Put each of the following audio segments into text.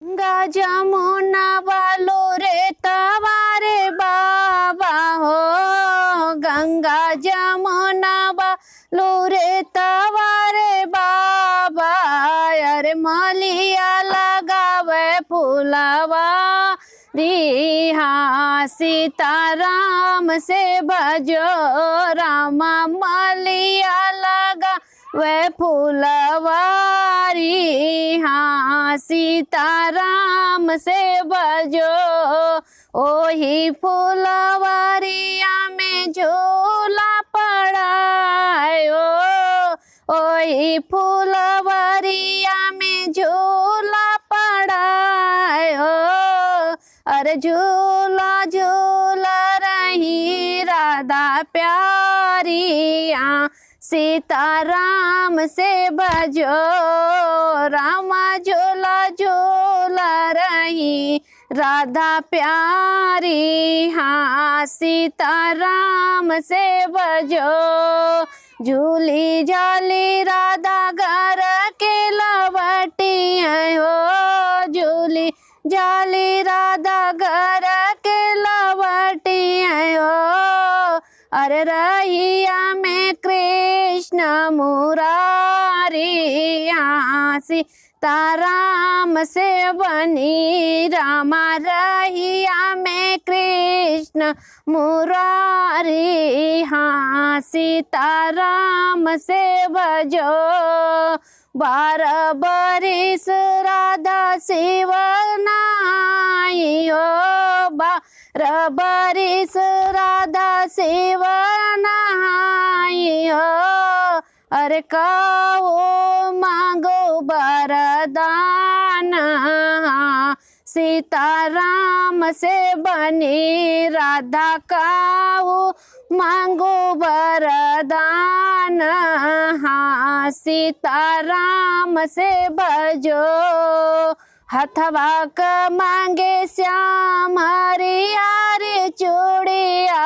गंगा जमुना बालो रे तवारे बाबा हो, गंगा जमुना बालो रे तवारे बाबा। अरे मलिया लगावे फूलवा रिहा, सीताराम से भजो रामा मलिया लगा वे फूलवारी। हाँ सीताराम से बजो, ओही फूलवारिया में झूला पड़ायो, ओही फूलवारिया में झूला पड़ायो। अरे झूला झूला रही राधा प्यारिया, सीताराम से बजो रामा झूला झूला रही राधा प्यारी। हाँ सीताराम से बजो, झूली झाली राधा घर के लवटी हो, झूली झाली राधा घर के लवटी हो। अरे रहिया में कृष्ण मुरारी, सीताराम से बनी रामा रहिया में कृष्ण मुरारी। हाँ सीताराम से बजो, 12 बरिस राधा शिव नाई हो, 12 बरिस राधा शिव नहाई हो। अरे कहो मांगो वरदान, सीताराम से बनी राधा कहो मांगो वरदान। हाँ सीताराम से बजो, हथवा क मांगे श्याम हरियारी चूड़िया,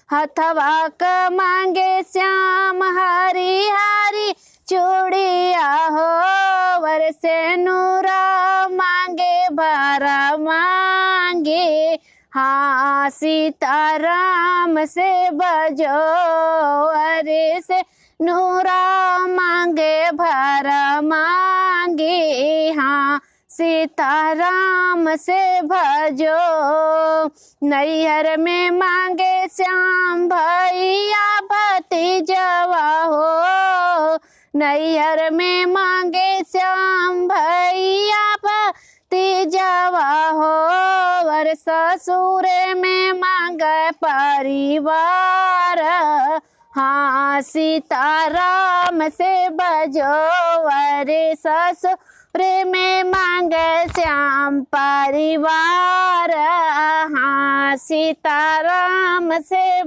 हथवा क मांगे श्याम हरियारी चूड़िया हो। वरसे नूरा मांगे भर मांगे, हाँ सीताराम से बजो। अरे से नूरा मांगे भर मांगे, हाँ सीताराम से भजो। नैहर में मांगे श्याम भैया भतीजवा हो, नैहर में मांगे श्याम भैया भतीजवा हो। और ससुर में मांगे परिवार, हाँ सीताराम से बजो। अरे ससुर में मांगे श्याम परिवार, हाँ सीताराम से